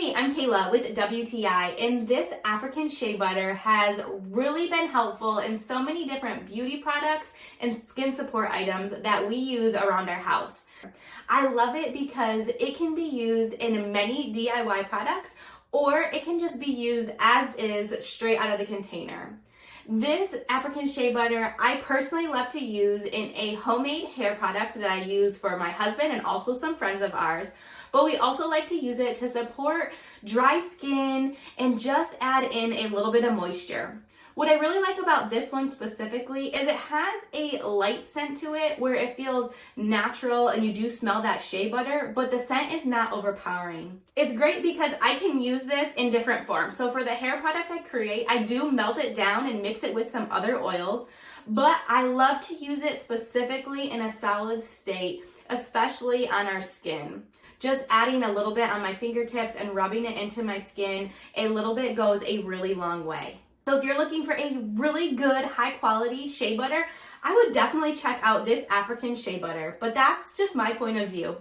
Hey, I'm Kayla with WTI, and this African shea butter has really been helpful in so many different beauty products and skin support items that we use around our house. I love it because it can be used in many DIY products, or it can just be used as is straight out of the container. This African shea butter, I personally love to use in a homemade hair product that I use for my husband and also some friends of ours. But we also like to use it to support dry skin and just add in a little bit of moisture. What I really like about this one specifically is it has a light scent to it where it feels natural and you do smell that shea butter, but the scent is not overpowering. It's great because I can use this in different forms. So for the hair product I create, I do melt it down and mix it with some other oils, but I love to use it specifically in a solid state, especially on our skin. Just adding a little bit on my fingertips and rubbing it into my skin, a little bit goes a really long way. So if you're looking for a really good, high quality shea butter, I would definitely check out this African shea butter, but that's just my point of view.